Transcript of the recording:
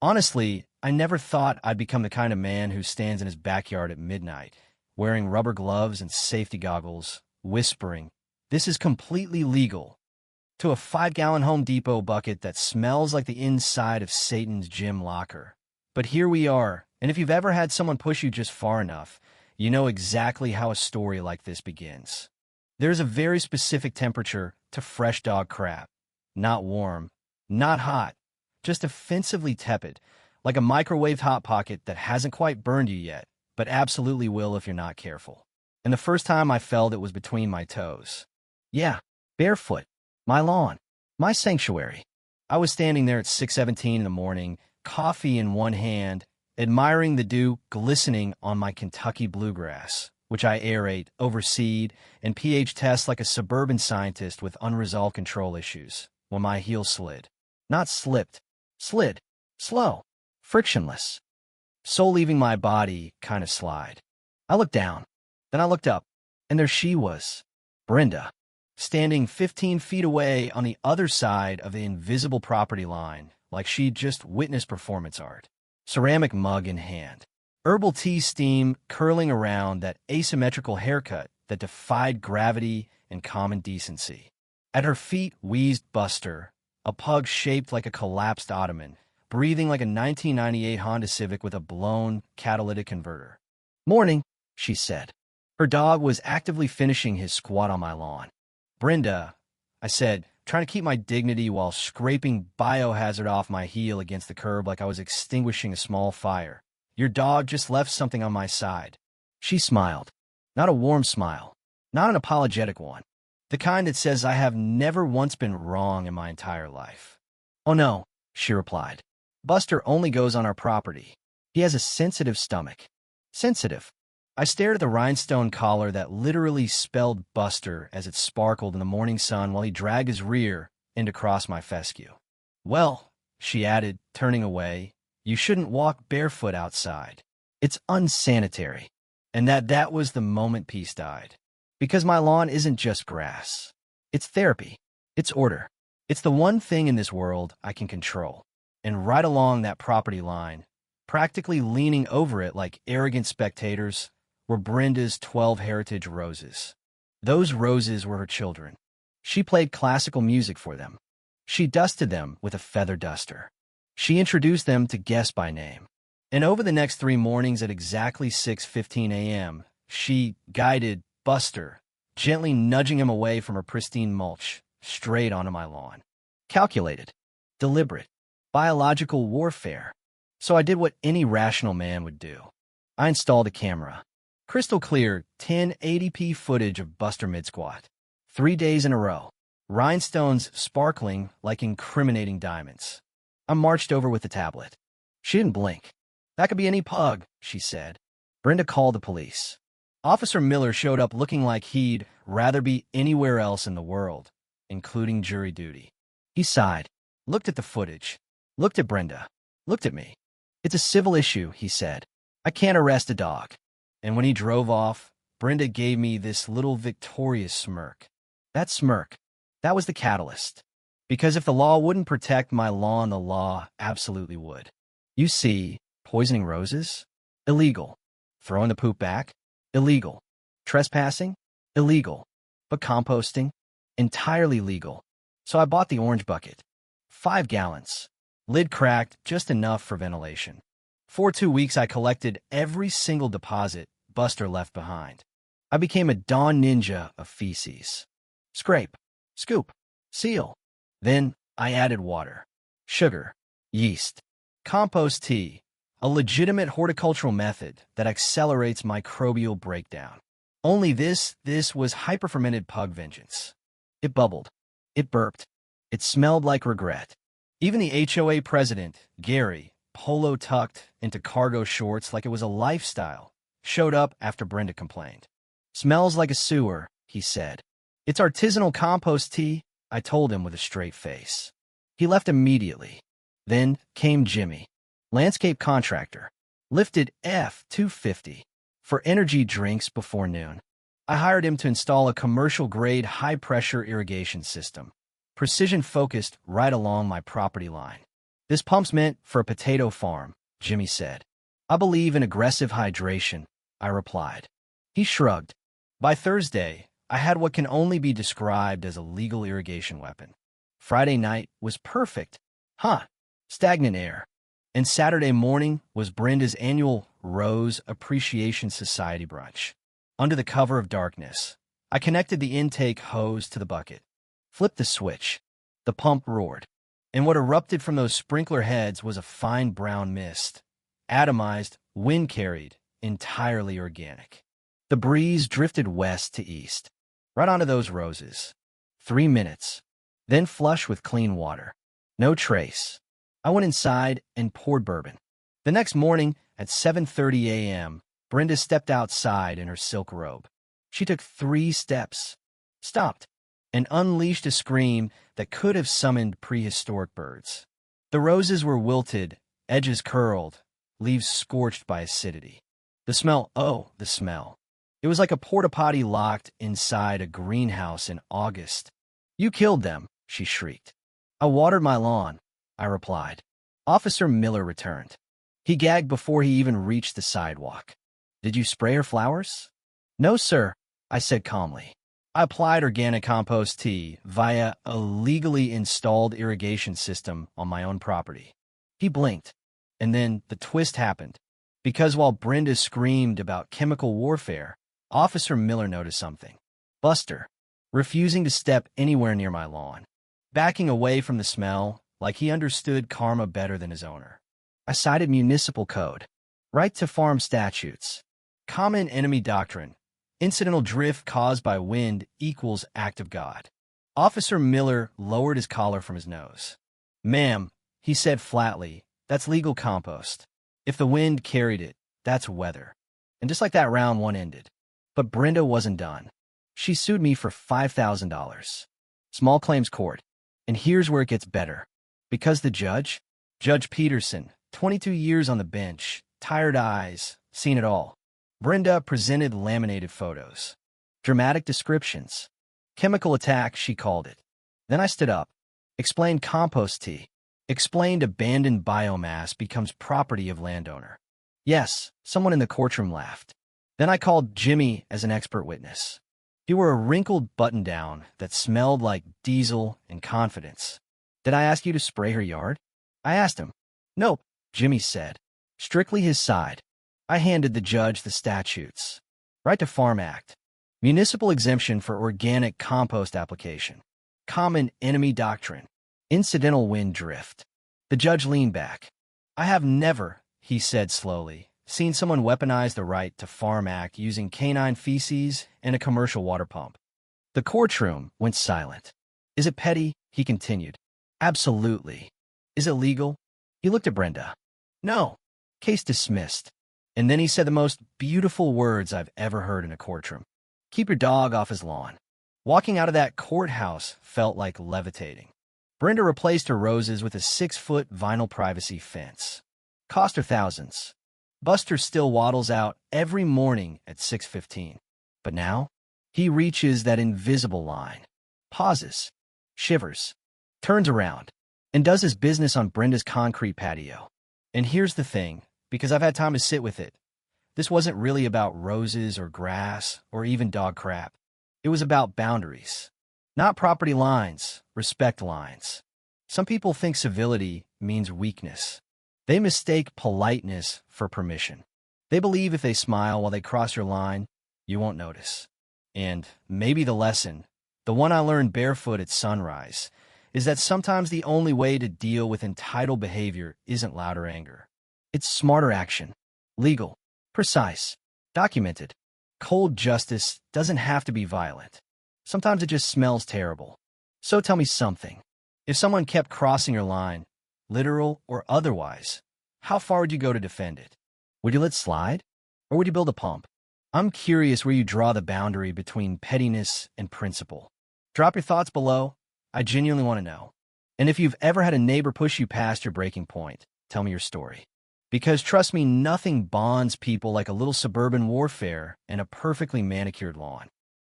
Honestly, I never thought I'd become the kind of man who stands in his backyard at midnight, wearing rubber gloves and safety goggles, whispering, "This is completely legal," to a 5-gallon Home Depot bucket that smells like the inside of Satan's gym locker. But here we are, and if you've ever had someone push you just far enough, you know exactly how a story like this begins. There's a very specific temperature to fresh dog crap. Not warm, not hot, just offensively tepid, like a microwaved Hot Pocket that hasn't quite burned you yet, but absolutely will if you're not careful. And the first time I felt it was between my toes. Yeah, barefoot. My lawn. My sanctuary. I was standing there at 6:17 in the morning, coffee in one hand, admiring the dew glistening on my Kentucky bluegrass, which I aerate, overseed, and pH test like a suburban scientist with unresolved control issues, when my heel slid. Not slipped. Slid. Slow. Frictionless. Soul leaving my body kind of slide. I looked down. Then I looked up, and there she was, Brenda, standing 15 feet away on the other side of the invisible property line, like she'd just witnessed performance art. Ceramic mug in hand. Herbal tea steam curling around that asymmetrical haircut that defied gravity and common decency. At her feet wheezed Buster, a pug shaped like a collapsed ottoman, breathing like a 1998 Honda Civic with a blown catalytic converter. "Morning," she said. Her dog was actively finishing his squat on my lawn. "Brenda," I said, trying to keep my dignity while scraping biohazard off my heel against the curb like I was extinguishing a small fire. "Your dog just left something on my side." She smiled. Not a warm smile. Not an apologetic one. The kind that says I have never once been wrong in my entire life. "Oh no," she replied. "Buster only goes on our property. He has a sensitive stomach." Sensitive. I stared at the rhinestone collar that literally spelled Buster as it sparkled in the morning sun while he dragged his rear in to cross my fescue. "Well," she added, turning away, "you shouldn't walk barefoot outside. It's unsanitary." And that was the moment peace died. Because my lawn isn't just grass. It's therapy. It's order. It's the one thing in this world I can control. And right along that property line, practically leaning over it like arrogant spectators, were Brenda's 12 heritage roses. Those roses were her children. She played classical music for them. She dusted them with a feather duster. She introduced them to guests by name. And over the next 3 mornings at exactly 6:15 a.m., she guided Buster, gently nudging him away from her pristine mulch, straight onto my lawn. Calculated. Deliberate. Biological warfare. So I did what any rational man would do. I installed a camera. Crystal clear 1080p footage of Buster mid-squat. 3 days in a row. Rhinestones sparkling like incriminating diamonds. I marched over with the tablet. She didn't blink. "That could be any pug," she said. Brenda called the police. Officer Miller showed up looking like he'd rather be anywhere else in the world, including jury duty. He sighed, looked at the footage, looked at Brenda, looked at me. "It's a civil issue," he said. "I can't arrest a dog." And when he drove off, Brenda gave me this little victorious smirk. That smirk, that was the catalyst. Because if the law wouldn't protect my lawn, the law absolutely would. You see, poisoning roses? Illegal. Throwing the poop back? Illegal. Trespassing? Illegal. But composting? Entirely legal. So I bought the orange bucket. 5 gallons. Lid cracked just enough for ventilation. For 2 weeks I collected every single deposit Buster left behind. I became a dawn ninja of feces. Scrape. Scoop. Seal. Then I added water. Sugar. Yeast. Compost tea. A legitimate horticultural method that accelerates microbial breakdown. Only this was hyper-fermented pug vengeance. It bubbled. It burped. It smelled like regret. Even the HOA president, Gary, polo tucked into cargo shorts like it was a lifestyle, showed up after Brenda complained. "Smells like a sewer," he said. "It's artisanal compost tea," I told him with a straight face. He left immediately. Then came Jimmy, landscape contractor, lifted F-250 for energy drinks before noon. I hired him to install a commercial-grade high-pressure irrigation system, precision-focused right along my property line. This pump's meant for a potato farm, Jimmy said. I believe in aggressive hydration, I replied. He shrugged. By Thursday, I had what can only be described as a legal irrigation weapon. Friday night was perfect. Stagnant air. And Saturday morning was Brenda's annual Rose Appreciation Society brunch. Under the cover of darkness, I connected the intake hose to the bucket, flipped the switch. The pump roared, and what erupted from those sprinkler heads was a fine brown mist, atomized, wind-carried, entirely organic. The breeze drifted west to east, right onto those roses. 3 minutes, then flush with clean water. No trace. I went inside and poured bourbon. The next morning, at 7:30 a.m., Brenda stepped outside in her silk robe. She took 3 steps, stopped, and unleashed a scream that could have summoned prehistoric birds. The roses were wilted, edges curled, leaves scorched by acidity. The smell, oh, the smell. It was like a porta-potty locked inside a greenhouse in August. You killed them, she shrieked. I watered my lawn, I replied. Officer Miller returned. He gagged before he even reached the sidewalk. Did you spray her flowers? No, sir, I said calmly. I applied organic compost tea via a legally installed irrigation system on my own property. He blinked, and then the twist happened. Because while Brenda screamed about chemical warfare, Officer Miller noticed something. Buster, refusing to step anywhere near my lawn, backing away from the smell like he understood karma better than his owner. I cited municipal code, right to farm statutes, common enemy doctrine, incidental drift caused by wind equals act of God. Officer Miller lowered his collar from his nose. Ma'am, he said flatly, that's legal compost. If the wind carried it, that's weather. And just like that, round one ended. But Brenda wasn't done. She sued me for $5,000. Small claims court. And here's where it gets better. Because the judge, Judge Peterson, 22 years on the bench, tired eyes, seen it all. Brenda presented laminated photos, dramatic descriptions, chemical attack, she called it. Then I stood up, explained compost tea, explained abandoned biomass becomes property of landowner. Yes, someone in the courtroom laughed. Then I called Jimmy as an expert witness. He wore a wrinkled button-down that smelled like diesel and confidence. Did I ask you to spray her yard? I asked him. Nope, Jimmy said. Strictly his side. I handed the judge the statutes. Right to Farm Act. Municipal exemption for organic compost application. Common enemy doctrine. Incidental wind drift. The judge leaned back. I have never, he said slowly, seen someone weaponize the right to Farm Act using canine feces and a commercial water pump. The courtroom went silent. Is it petty? He continued. Absolutely. Is it legal? He looked at Brenda. No. Case dismissed. And then he said the most beautiful words I've ever heard in a courtroom. Keep your dog off his lawn. Walking out of that courthouse felt like levitating. Brenda replaced her roses with a 6-foot vinyl privacy fence. Cost her thousands. Buster still waddles out every morning at 6:15. But now, he reaches that invisible line, pauses, shivers, turns around, and does his business on Brenda's concrete patio. And here's the thing, because I've had time to sit with it. This wasn't really about roses or grass or even dog crap. It was about boundaries. Not property lines, respect lines. Some people think civility means weakness. They mistake politeness for permission. They believe if they smile while they cross your line, you won't notice. And maybe the lesson, the one I learned barefoot at sunrise, is that sometimes the only way to deal with entitled behavior isn't louder anger. It's smarter action. Legal. Precise. Documented. Cold justice doesn't have to be violent. Sometimes it just smells terrible. So tell me something. If someone kept crossing your line, literal or otherwise, how far would you go to defend it? Would you let slide? Or would you build a pump? I'm curious where you draw the boundary between pettiness and principle. Drop your thoughts below. I genuinely want to know. And if you've ever had a neighbor push you past your breaking point, tell me your story. Because trust me, nothing bonds people like a little suburban warfare and a perfectly manicured lawn.